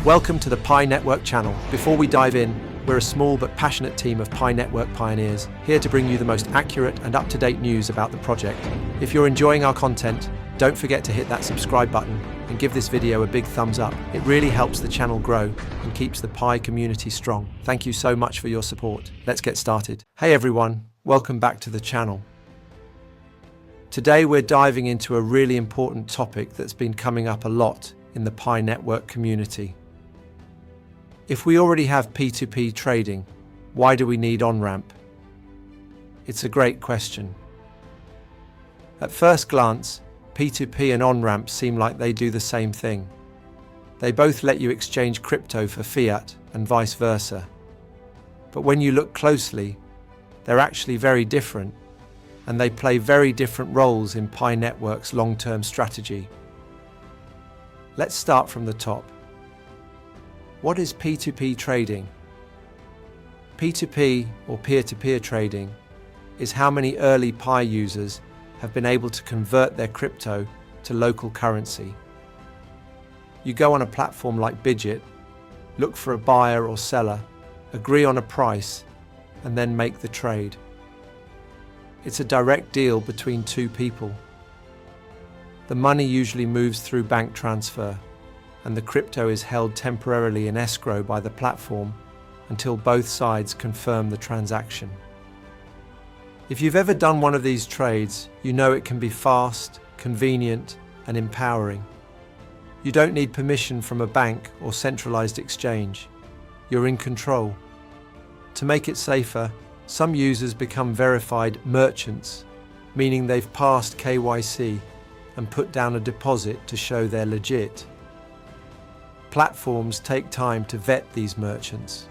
Welcome to the Pi Network channel. Before we dive in, we're a small but passionate team of Pi Network pioneers, here to bring you the most accurate and up-to-date news about the project. If you're enjoying our content, don't forget to hit that subscribe button and give this video a big thumbs up. It really helps the channel grow and keeps the Pi community strong. Thank you so much for your support. Let's get started. Hey everyone, welcome back to the channel. Today we're diving into a really important topic that's been coming up a lot in the Pi Network community. If we already have P2P trading, why do we need Onramp? It's a great question. At first glance, P2P and Onramp seem like they do the same thing. They both let you exchange crypto for fiat and vice versa. But when you look closely, they're actually very different, and they play very different roles in Pi Network's long-term strategy. Let's start from the top. What is P2P trading? P2P, or peer-to-peer trading, is how many early Pi users have been able to convert their crypto to local currency. You go on a platform like Bidget, look for a buyer or seller, agree on a price, and then make the trade. It's a direct deal between two people. The money usually moves through bank transfer, and the crypto is held temporarily in escrow by the platform until both sides confirm the transaction. If you've ever done one of these trades, you know it can be fast, convenient, and empowering. You don't need permission from a bank or centralized exchange. You're in control. To make it safer, some users become verified merchants, meaning they've passed KYC and put down a deposit to show they're legit. Platforms take time to vet these merchants.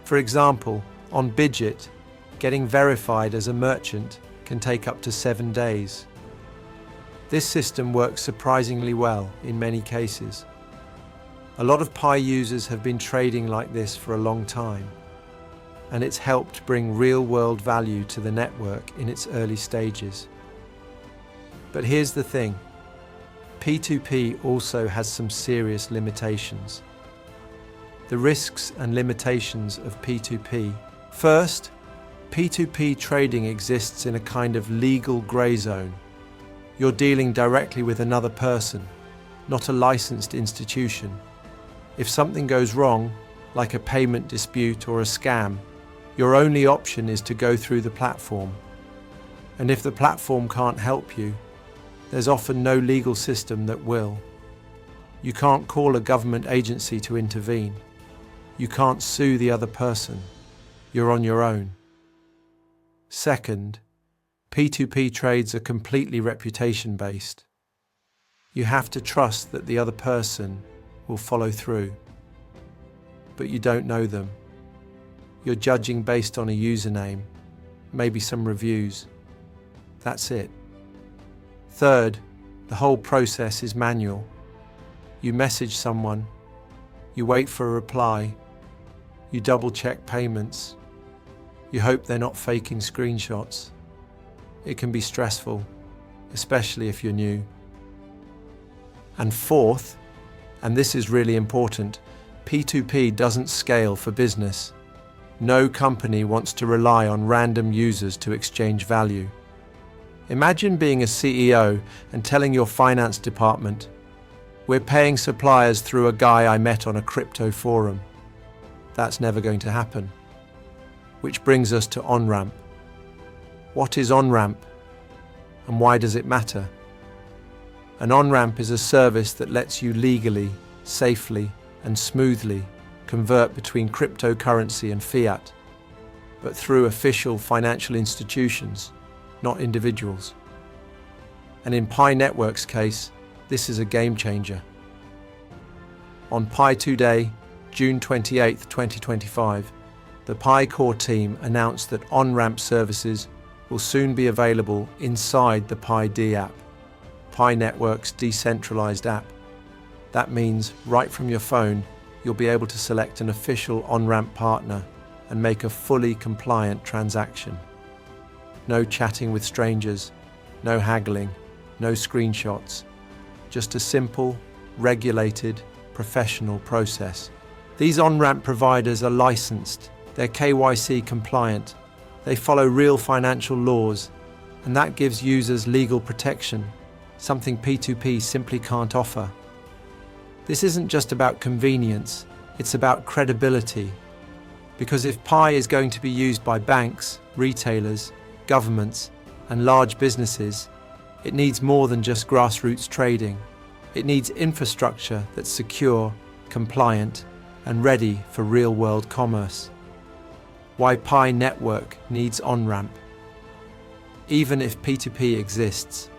For example, on Bidget, getting verified as a merchant can take up to 7 days. This system works surprisingly well in many cases. A lot of Pi users have been trading like this for a long time, and it's helped bring real-world value to the network in its early stages. But here's the thing. P2P also has some serious limitations. The risks and limitations of P2P. First, P2P trading exists in a kind of legal grey zone. You're dealing directly with another person, not a licensed institution. If something goes wrong, like a payment dispute or a scam, your only option is to go through the platform. And if the platform can't help you, there's often no legal system that will. You can't call a government agency to intervene. You can't sue the other person. You're on your own. Second, P2P trades are completely reputation-based. You have to trust that the other person will follow through. But you don't know them. You're judging based on a username, maybe some reviews. That's it. Third, the whole process is manual. You message someone, you wait for a reply, you double-check payments, you hope they're not faking screenshots. It can be stressful, especially if you're new. And fourth, and this is really important, P2P doesn't scale for business. No company wants to rely on random users to exchange value. Imagine being a CEO and telling your finance department, "We're paying suppliers through a guy I met on a crypto forum." That's never going to happen. Which brings us to Onramp. What is Onramp, and why does it matter? An Onramp is a service that lets you legally, safely, and smoothly convert between cryptocurrency and fiat, but through official financial institutions, not individuals. And in Pi Network's case, this is a game changer. On Pi 2 Day, June 28, 2025, the Pi core team announced that Onramp services will soon be available inside the Pi D app, Pi Network's decentralized app. That means right from your phone, you'll be able to select an official Onramp partner and make a fully compliant transaction. No chatting with strangers, no haggling, no screenshots, just a simple, regulated, professional process. These on-ramp providers are licensed, they're KYC compliant, they follow real financial laws, and that gives users legal protection, something P2P simply can't offer. This isn't just about convenience, it's about credibility. Because if Pi is going to be used by banks, retailers, governments, and large businesses, it needs more than just grassroots trading. It needs infrastructure that's secure, compliant, and ready for real-world commerce. Why Pi Network needs Onramp, even if P2P exists.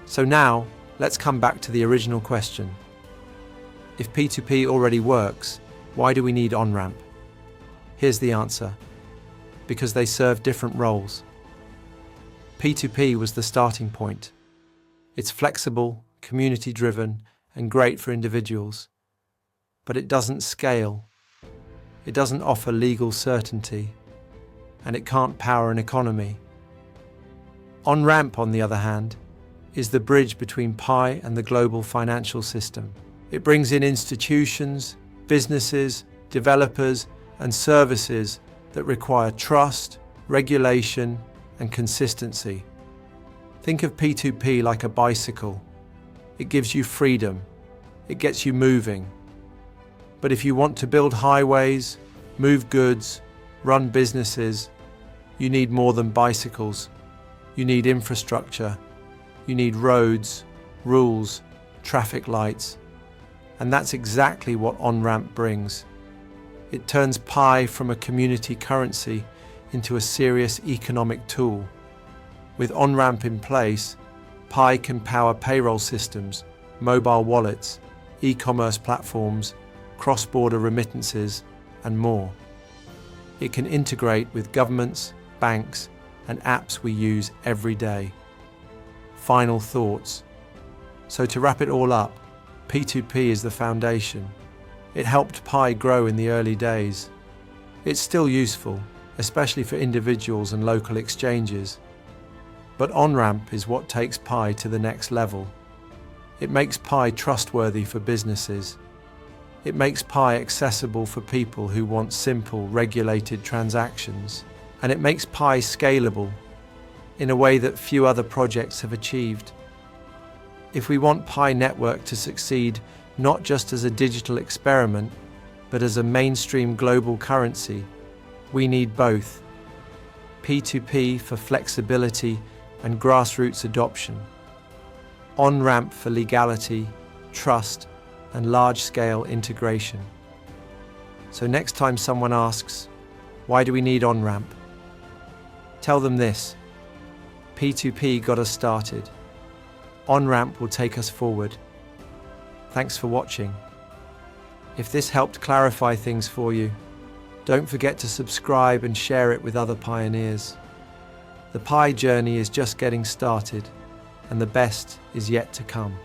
So now, let's come back to the original question. If P2P already works, why do we need Onramp? Here's the answer. Because they serve different roles. P2P was the starting point. It's flexible, community-driven, and great for individuals. But it doesn't scale. It doesn't offer legal certainty. And it can't power an economy. Onramp, on the other hand, is the bridge between Pi and the global financial system. It brings in institutions, businesses, developers, and services that require trust, regulation, and consistency. Think of P2P like a bicycle. It gives you freedom. It gets you moving. But if you want to build highways, move goods, run businesses, you need more than bicycles. You need infrastructure. You need roads, rules, traffic lights. And that's exactly what Onramp brings. It turns Pi from a community currency into a serious economic tool. With Onramp in place, Pi can power payroll systems, mobile wallets, e-commerce platforms, cross-border remittances, and more. It can integrate with governments, banks, and apps we use every day. Final thoughts. So to wrap it all up, P2P is the foundation. It helped Pi grow in the early days. It's still useful, especially for individuals and local exchanges. But Onramp is what takes Pi to the next level. It makes Pi trustworthy for businesses. It makes Pi accessible for people who want simple, regulated transactions. And it makes Pi scalable in a way that few other projects have achieved. If we want Pi Network to succeed not just as a digital experiment, but as a mainstream global currency, we need both. P2P for flexibility and grassroots adoption. Onramp for legality, trust, and large-scale integration. So next time someone asks, why do we need Onramp? Tell them this: P2P got us started. Onramp will take us forward. Thanks for watching. If this helped clarify things for you, don't forget to subscribe and share it with other pioneers. The Pi journey is just getting started, and the best is yet to come.